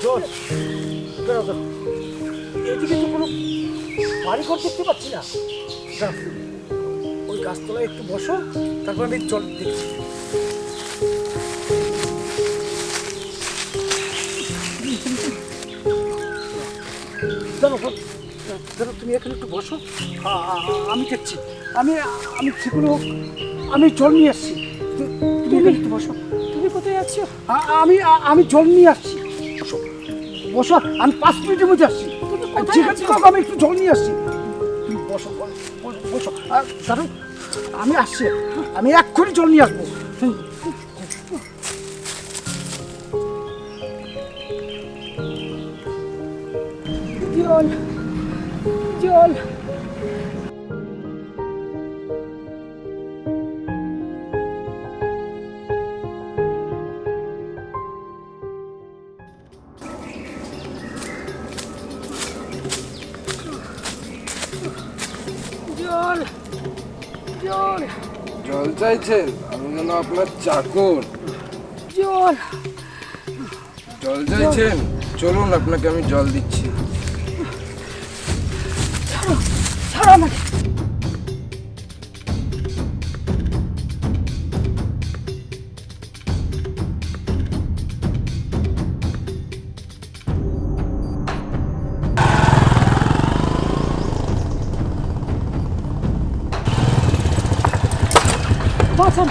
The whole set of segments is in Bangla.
জল দাঁড়াও দাঁড়াও, এদিকে তো কোনো বাড়ি ঘর দেখতে পাচ্ছি না। দাঁড়াও, ওই গাছতলায় একটু বসো, তারপর আমি জল দেখছি। দাঁড়াও দাঁড়াও, তুমি এখানে একটু বসো, আমি দেখছি। আমি আমি সেগুলো আমি জল নিয়ে আসছি। তুমি এখানে একটু বসো। তুমি কোথায় যাচ্ছ? আমি আমি জল নিয়ে আসছি। বসো বসো, আমি 5 মিনিটের মধ্যে আসছি। যেখান থেকে হোক আমি একটু জল নিয়ে আসছি। তুমি বসো বসো, দাঁড়াও, আমি আসছি, আমি এক্ষুনি জল নিয়ে আসবো। জল জল জল জল জল চাইছেন? আমি যেন আপনার চাকর। জল জল চাইছেন? চলুন, আপনাকে আমি জল দিচ্ছি। ছাড়ো আমাকে। বাঁচান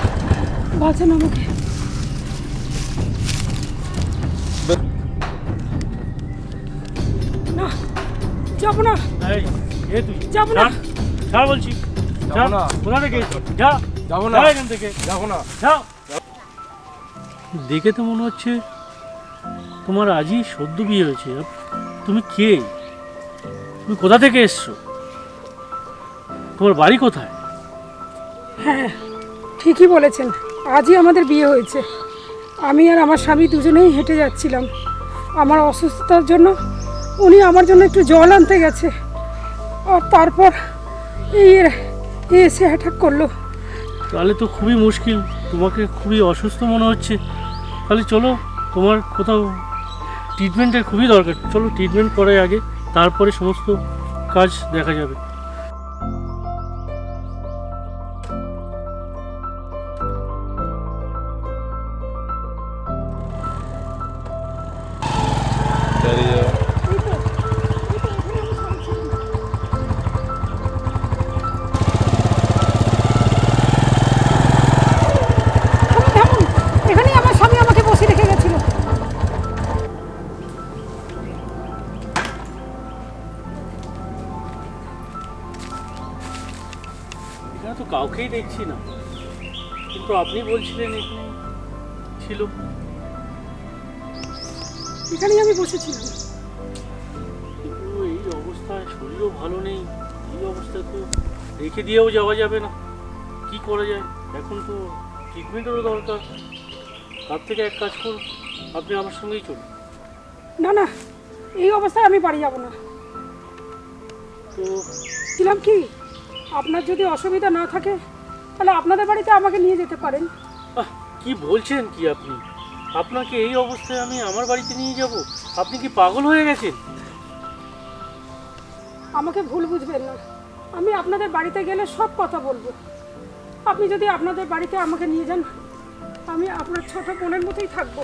বাঁচান আমাকে। না, যাবো না। এই এ তুই যাবো না। ছাড় বলছি। যাবো না। কোথা থেকে যা, যাবো না, যা এখান থেকে, যাবো না। যাও। দেখে তো মনে হচ্ছে তোমার আজই সদ্য বিয়ে হয়েছে। তুমি কে? তুমি কোথা থেকে এসছো? তোমার বাড়ি কোথায়? হ্যাঁ, ঠিকই বলেছেন, আজই আমাদের বিয়ে হয়েছে। আমি আর আমার স্বামী দুজনেই হেঁটে যাচ্ছিলাম। আমার অসুস্থতার জন্য উনি আমার জন্য একটু জল আনতে গেছে, আর তারপর এই এসে অ্যাটাক করলো। তাহলে তো খুবই মুশকিল, তোমাকে খুবই অসুস্থ মনে হচ্ছে। তাহলে চলো, তোমার কোথাও ট্রিটমেন্টের খুবই দরকার। চলো ট্রিটমেন্ট করাই আগে, তারপরে সমস্ত কাজ দেখা যাবে। থামুন, এখানেই আমার স্বামী আমাকে বসে রেখে গেছিল। এখানে তো কাউকেই দেখছি না, কিন্তু আপনি বলছিলেন এখানে ছিল। এখানেই আমি বসেছিলাম। কিন্তু এই অবস্থায় শরীরও ভালো নেই, এই অবস্থায় তো রেখে দিয়েও যাওয়া যাবে না। কি করা যায়? এখন তো ট্রিটমেন্টেরও দরকার। তার থেকে এক কাজ করুন, আপনি আমার সঙ্গেই চলুন। না না, এই অবস্থায় আমি বাড়ি যাব না। তো ছিলাম কি, আপনার যদি অসুবিধা না থাকে তাহলে আপনাদের বাড়িতে আমাকে নিয়ে যেতে পারেন। কি বলছেন কি আপনি? আপনাকে এই অবস্থায় আমি আমার বাড়িতে নিয়ে যাব? আপনি কি পাগল হয়ে গেছেন? আমাকে ভুল বুঝবেন না, আমি আপনাদের বাড়িতে গেলে সব কথা বলবো। আপনি যদি আপনাদের বাড়িতে আমাকে নিয়ে যান, আমি আপনার ছোট বোনের মতোই থাকবো।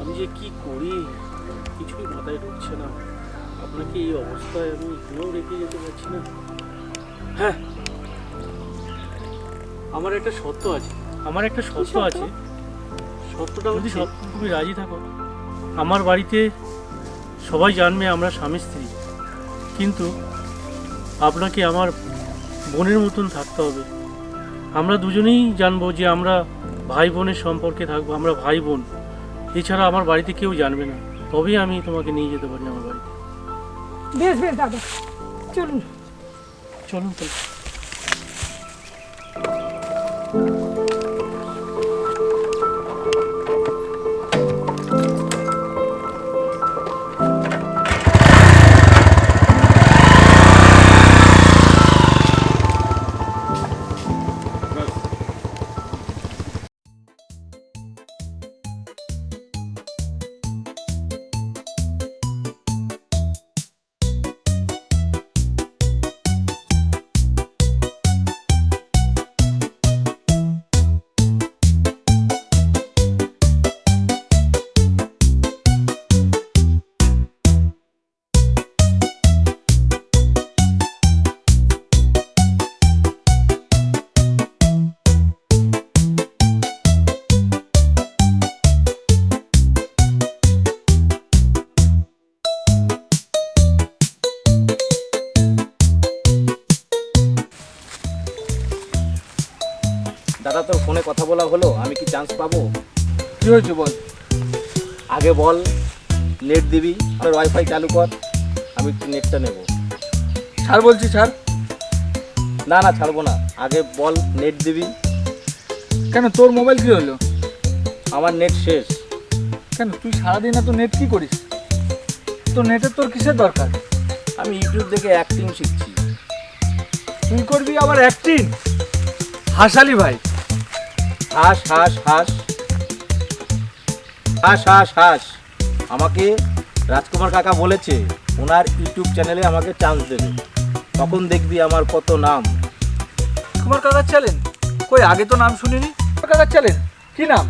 আমি যে কি করি কিছুই মাথায় ঢুকছে না। আপনাকে এই অবস্থায় আমি এখানেও রেখে যেতে পারছি না। হ্যাঁ, আমার একটা শর্ত আছে। শর্তটা যদি তুমি রাজি থাকো, আমার বাড়িতে সবাই জানবে আমরা স্বামী স্ত্রী, কিন্তু আপনাকে আমার বোনের মতন থাকতে হবে। আমরা দুজনেই জানবো যে আমরা ভাই বোনের সম্পর্কে থাকবো, আমরা ভাই বোন। এছাড়া আমার বাড়িতে কেউ জানবে না, তবেই আমি তোমাকে নিয়ে যেতে পারি আমার বাড়িতে। বেশ বেশ দাদা, চলুন। চলুন তাহলে। তোর ফোনে কথা বলা হলো, আমি কি চান্স পাবো? কি হয়েছে বল? আগে বল, নেট দিবি, আর ওয়াইফাই চালু কর, আমি একটু নেটটা নেব। ছাড় বলছি, ছাড়। না না, ছাড়বো না, আগে বল নেট দিবি। কেন, তোর মোবাইল কি হলো? আমার নেট শেষ। কেন, তুই সারাদিন এত নেট কি করিস? তো নেটের তোর কিসের দরকার? আমি ইউটিউব দেখে অ্যাক্টিং শিখছি। তুই করবি আবার অ্যাক্টিং? হাসালি ভাই। হাস হাস হাস হাস হাস হাস। আমাকে রাজকুমার কাকা বলেছে ওনার ইউটিউব চ্যানেলে আমাকে চান্স দেবে, তখন দেখবি আমার কত নাম। কুমার কাকার চ্যানেল? কই, আগে তো নাম শুনিনি। কুমার কাকার চ্যানেল কি নাম?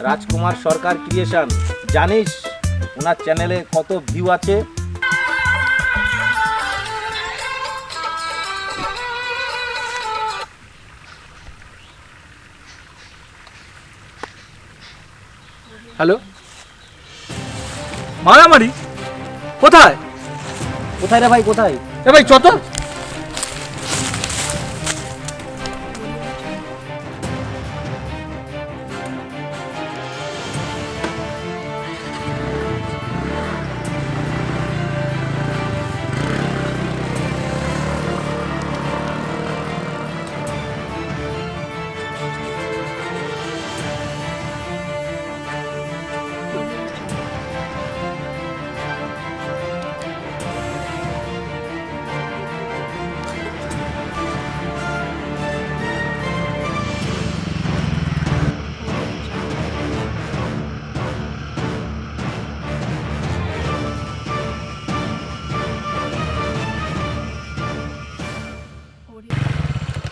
রাজকুমার সরকার ক্রিয়েশন। জানিস ওনার চ্যানেলে কত ভিউ আছে? হ্যালো, মারামারি কোথায়? কোথায় রে ভাই, কোথায়? এ ভাই চত।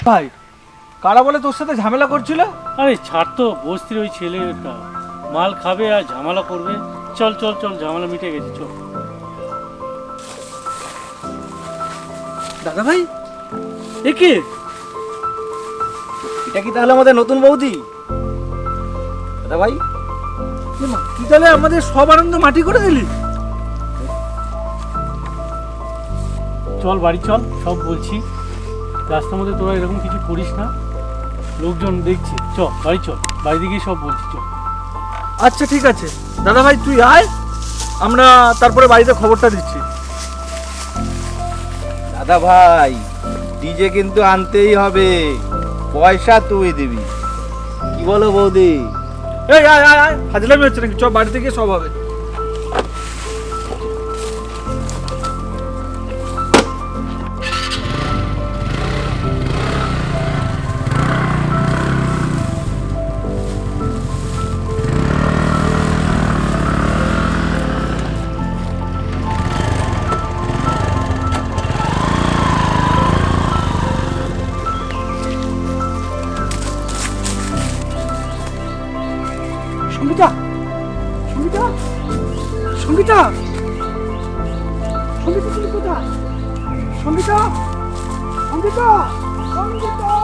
ভাই, কারা বলে তোর সাথে ঝামেলা করছিল? আরে ছাড় তো, বস্তির ওই ছেলেটা মাল খাবে আর ঝামেলা করবে। চল চল চল, ঝামেলা মিটে গেছে, চল। দাদা ভাই, এ কে? এটা কি তাহলে আমাদের নতুন বৌদি? দাদা ভাই, তুই তাহলে আমাদের সব আনন্দ মাটি করে দিলি। চল বাড়ি চল, সব বলছি। রাস্তার মধ্যে তোরা এরকম কিছু করিস না, লোকজন দেখছে। চ বাড়ি চল, বাড়িতে গিয়ে সব বলছি, চল। আচ্ছা ঠিক আছে দাদা ভাই, তুই আয়, আমরা তারপরে বাড়িতে খবরটা দিচ্ছি। দাদা ভাই, ডিজে কিন্তু আনতেই হবে, পয়সা তুই দিবি। কি বলো বৌদি? এই আয় আয় আয়, ফাজলামি হচ্ছে নাকি? চ, বাড়িতে গিয়ে সব হবে। সঙ্গীতা, সঙ্গীতা, সঙ্গীতা, সঙ্গীতা, তুমি কোথায়? সঙ্গীতা, সঙ্গীতা, সঙ্গীতা।